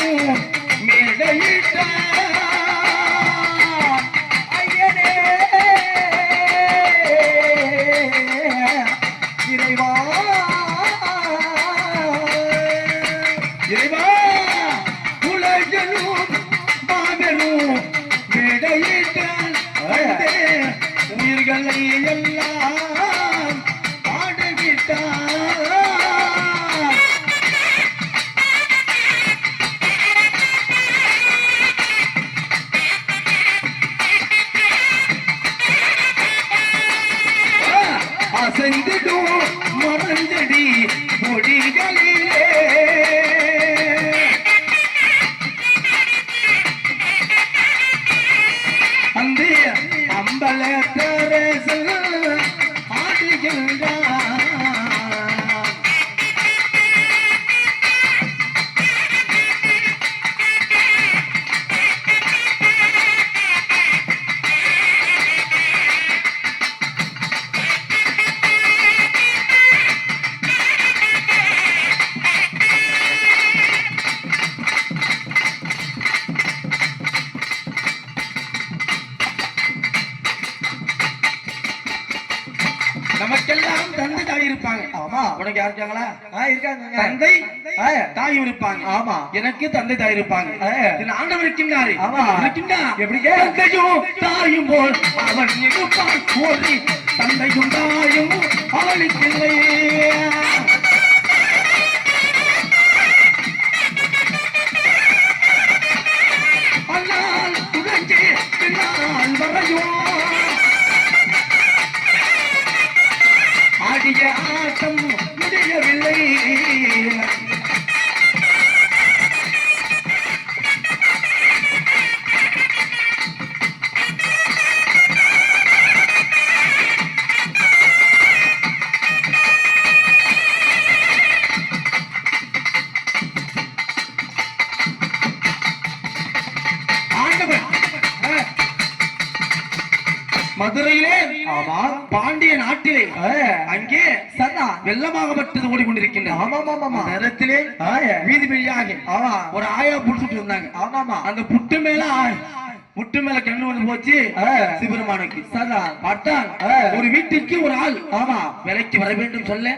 ஜனும் மேடையிட்ட ஐயனே இறைவா இறைவா உலகனும் மாபெரும் மேடையிட்ட உயிர்களை எல்லாம் பாடுகிட்டார். அசைந்திடும் மறந்தடி மொழிகளிலே அந்த அம்பலத்தரசு ஆடுகின்றார். நமக்கெல்லாம் தந்தை தாய் இருப்பாங்க. ஆமா, உனக்கு யார் இருக்காங்களா? இருக்காங்க. தந்தை தாய் இருப்பாங்க. ஆமா, எனக்கு தந்தை தாய் இருப்பாங்க. ஆண்டவர் இருக்கின்றாரு. ஆமா, இருக்கின்றார். எப்படி தந்தையும் தாயும் போல் அவன் இருப்பான். ஒரு தந்தையும் தாயும் அவனுக்கு இல்லை. ஆனால் உனக்கு நான் வரையும் ஆடிய ஆட்டம் முடியவில்லை. மதுரையிலே பாண்டிய நாட்டிலே அங்கே வெள்ளமாகப்பட்டது ஓடிக்கொண்டிருக்கின்ற நேரத்திலே வீதி வழியாக ஒரு ஆயா புடிச்சிட்டு இருந்தாங்க. ஆமாமா, அந்த புட்டு மேல கண்ணு வந்து போச்சு சிவபெருமானுக்கு. பார்த்தால் ஒரு வீட்டுக்கு ஒரு ஆள் விலைக்கு வர வேண்டும் சொல்ல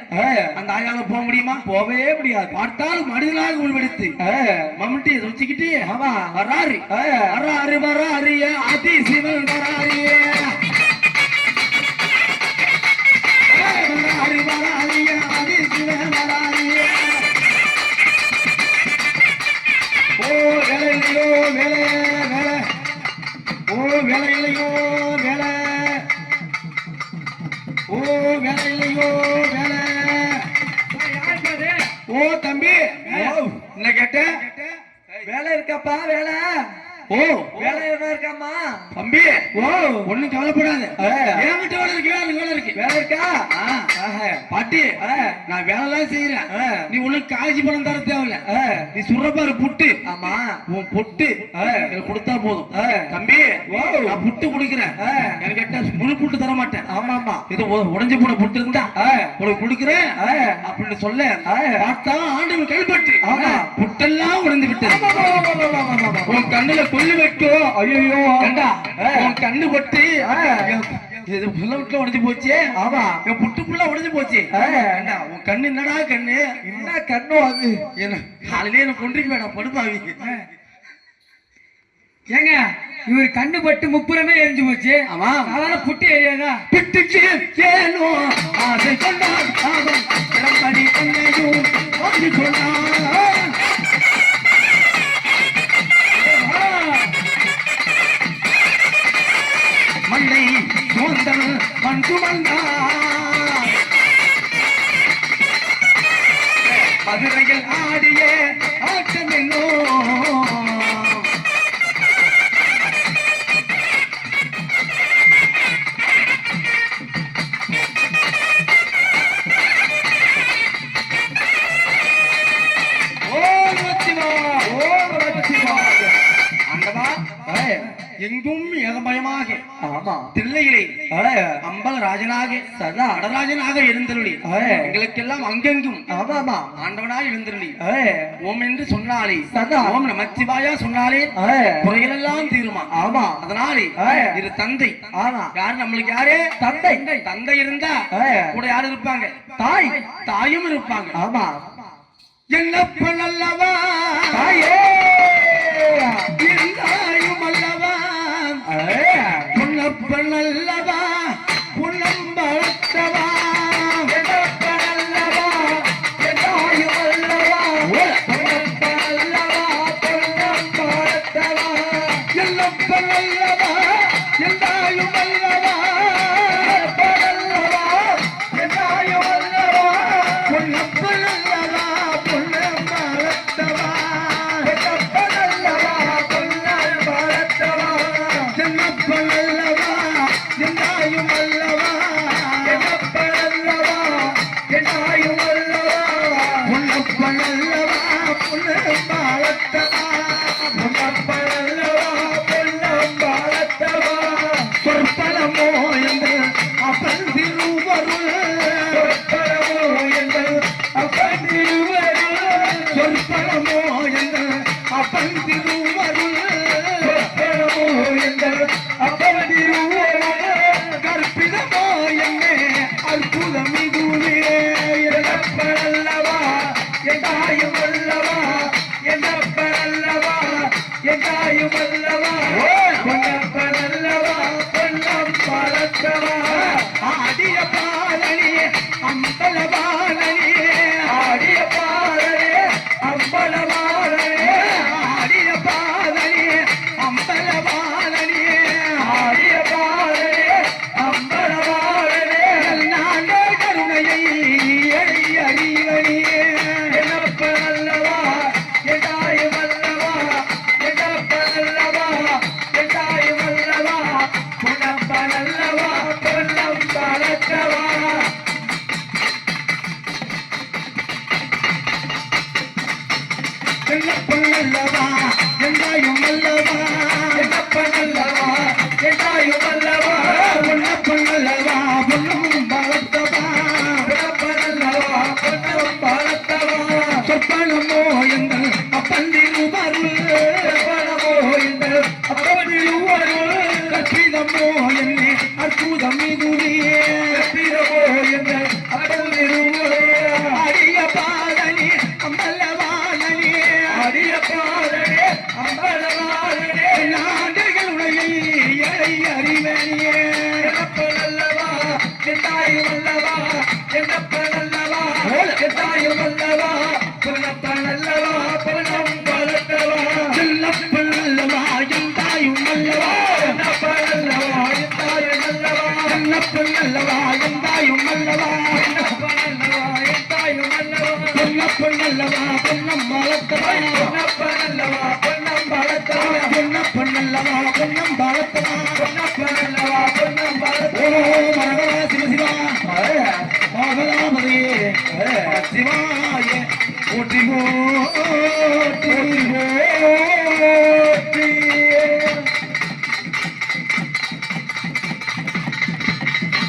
அந்த ஆயால போக முடியுமா? போகவே முடியாது. பார்த்தால் மனிதனாக உள்வெடுத்து மம்முட்டி வச்சுக்கிட்டு வராரு வராரு வராரு அதி சிவன் வராரு தம்பி என்ன கேட்ட? வேலை இருக்கப்பா. வேலை வேலை இருக்காமா தம்பி? ஒண்ணும் கவலைப்படாது. என்கிட்ட வேலை இருக்கு. வேலை இருக்கு. வேலை இருக்கா பாட்டி? நான் வேலை எல்லாம் செய்யறேன். நீ உனக்கு காய்ச்சி பணம் தர தேவையில்ல. நீ சுரப்பாரு புட்டு. ஆமா, உன் புட்டு கொடுத்தா போதும். தம்பி, நான் புட்டு குடுக்கிறேன். எனக்கு கேட்டா முழு புட்டு தர மாட்டேன். ஆமா ஆமா, இது உடஞ்சு போன புட்டு இருந்தா உனக்கு குடுக்கிறேன் அப்படின்னு சொல்ல பார்த்தா ஆண்டவன் கைப்பற்றி புட்டெல்லாம் உடைந்து விட்டு உன் கண்ணுல கொல்லு வைக்கும். ஐயோ, உன் கண்ணு பட்டு உடஞ்சு போச்சு. ஆமா, என் புட்டுக்குள்ள உடஞ்சு போச்சு. உன் கண்ணு என்னடா கண்ணு? என்ன கண்ணோ அது? என்ன காலையிலே என்ன கொண்டிருக்க வேண்டாம் படுப்பாவி. ஏங்க, இவர் கண்ணு பட்டு முப்புறமே எரிஞ்சு போச்சு. ஆமா, அதனால புட்டு எரியாதா? பிட்டுக்கு ஏனோ அதை கொண்டான் அவன் இளம்படி கண்ணையும் வாங்கி கொண்டான். மண்ணை சோந்தன் மண் சுமந்தான். மதுரையில் ஆடிய ஆட்டம் என்னோ ஓ எங்கும் ஏகமயமாக ஆமா தில்லையிலே அம்பல ராஜனாக சதா நடராஜனாக எழுந்தருளி எங்களுக்கெல்லாம் அங்கெங்கும் ஆமா ஆண்டவனாக எழுந்தருளி ஓம் என்று சொன்னாலே சதா ஓம் நமச்சிவாயா சொன்னாலே குறைகளெல்லாம் தீருமா ஆமா அதனாலே இது தந்தை ஆமா யாரு நம்மளுக்கு யாரு தந்தை தந்தை இருந்தா கூட யாரு இருப்பாங்க தாய் தாயும் இருப்பாங்க ஆமா என்னப்பன் அல்லவா தாயே இருந்தாயும் அல்லவா பொன்னப்பன் அல்லவா பொன்னம்பளத்தவா என்னப்பன் அல்லவா என்னாயும் அல்லவா பொன்னப்பன் அல்லவா பொன்னம்பளத்தவா எல்லப்பன் அல்லவா எந்தாயும் அல்லவா அல்லவா என்னாயும் அல்லவா பொன்னப்பன் அல்லவா பொன்னம்பளத்தவா பொன்னப்பன் அல்லவா பொன்னம்பளத்தவா என்னப்பன் அல்லவா எந்தாயும் அல்லவா என்னப்பன் அல்லவா என்னாயும் அல்லவா பொன்னப்பன் அல்லவா பொன்னம்பளத்தவா பொன்னப்பன் அல்லவா பொன்னம்பளத்தவா சொற்பலமோ என்று அப்பன் திருவருள் சொற்பலமோ என்று அப்பன் திருவருள் சொற்பலமோ என்று அப்பன் திருவருள் சொற்பலமோ என்று அப்பன் திருவருள் கற்பிதமோ என்னே அற்புதம் இதுவே என்னப்பன் அல்லவா என்னாயும் அல்லவா என்னப்பன் அல்லவா என்னாயும் அல்லவா பொன்னப்பன் அல்லவா பொன்னம்பளத்தவா ஆடிய பாலனே அம்பலவானனே ஆடிய பாடலே அம்பலவாடலே ஆடிய பாலனே அம்பலவானனே ஆடிய பாடலே அம்பலவாடலே நானே கருணையை எழை அறிவனியே என்னப்பன் அல்லவா என்னாயும் அல்லவா என்னப்பன் அல்லவா என்னாயும் அல்லவா பொன்னப்பன் அல்லவா பொன்னம்பளத்தவா என்னப்பன் அல்லவா எந்தாயும் அல்லவா என்னப்பன் அல்லவா என்னாயும் அல்லவா பொன்னப்பன் அல்லவா பொன்னும் பலத்தவா பொன்னப்பன் அல்லவா பொன்னம்பளத்தவா சொற்பனமோ எங்கள் அப்பந்திரு அருள் சொற்பனமோ என்று அப்பன் திருவருள் கற்பிதமோ என்னே அற்புதம் இதுவே கற்பிதமோ என்று அப்பன் திருவருள் அடிய பாலனே அம்பலவானனே ஆடிய பாடலே அம்பலவாடலே நாடுகளுடைய எழை அறிவனியே என்னப்பன் அல்லவா என்னாயும் அல்லவா என்னப்பன் அல்லவா என்னாயும் அல்லவா பொன்னப்பன் அல்லவா பொன்னம்பளத்தவா செல்லப்பன் அல்லவா எந்தாயும் அல்லவா என்னப்பன் அல்லவா என்னாயும் அல்லவா செல்லப்பன் அல்லவா எந்தாயும் அல்லவா என்னப்பன் அல்லவா என்னாயும் அல்லவா பொன்னப்பன் அல்லவா பொன்னம் பலத்தவா பொன்னப்பன் அல்லவா பொன்னம்பளத்தவா பொன்னப்பன் அல்லவா பொன்னம் பலத்தவா பொன்னப்பன் அல்லவா பொன்னம்பளத்தவா ஓ மரகதா சிவசிவா மகதாமதே சிவாய போற்றி போற்றி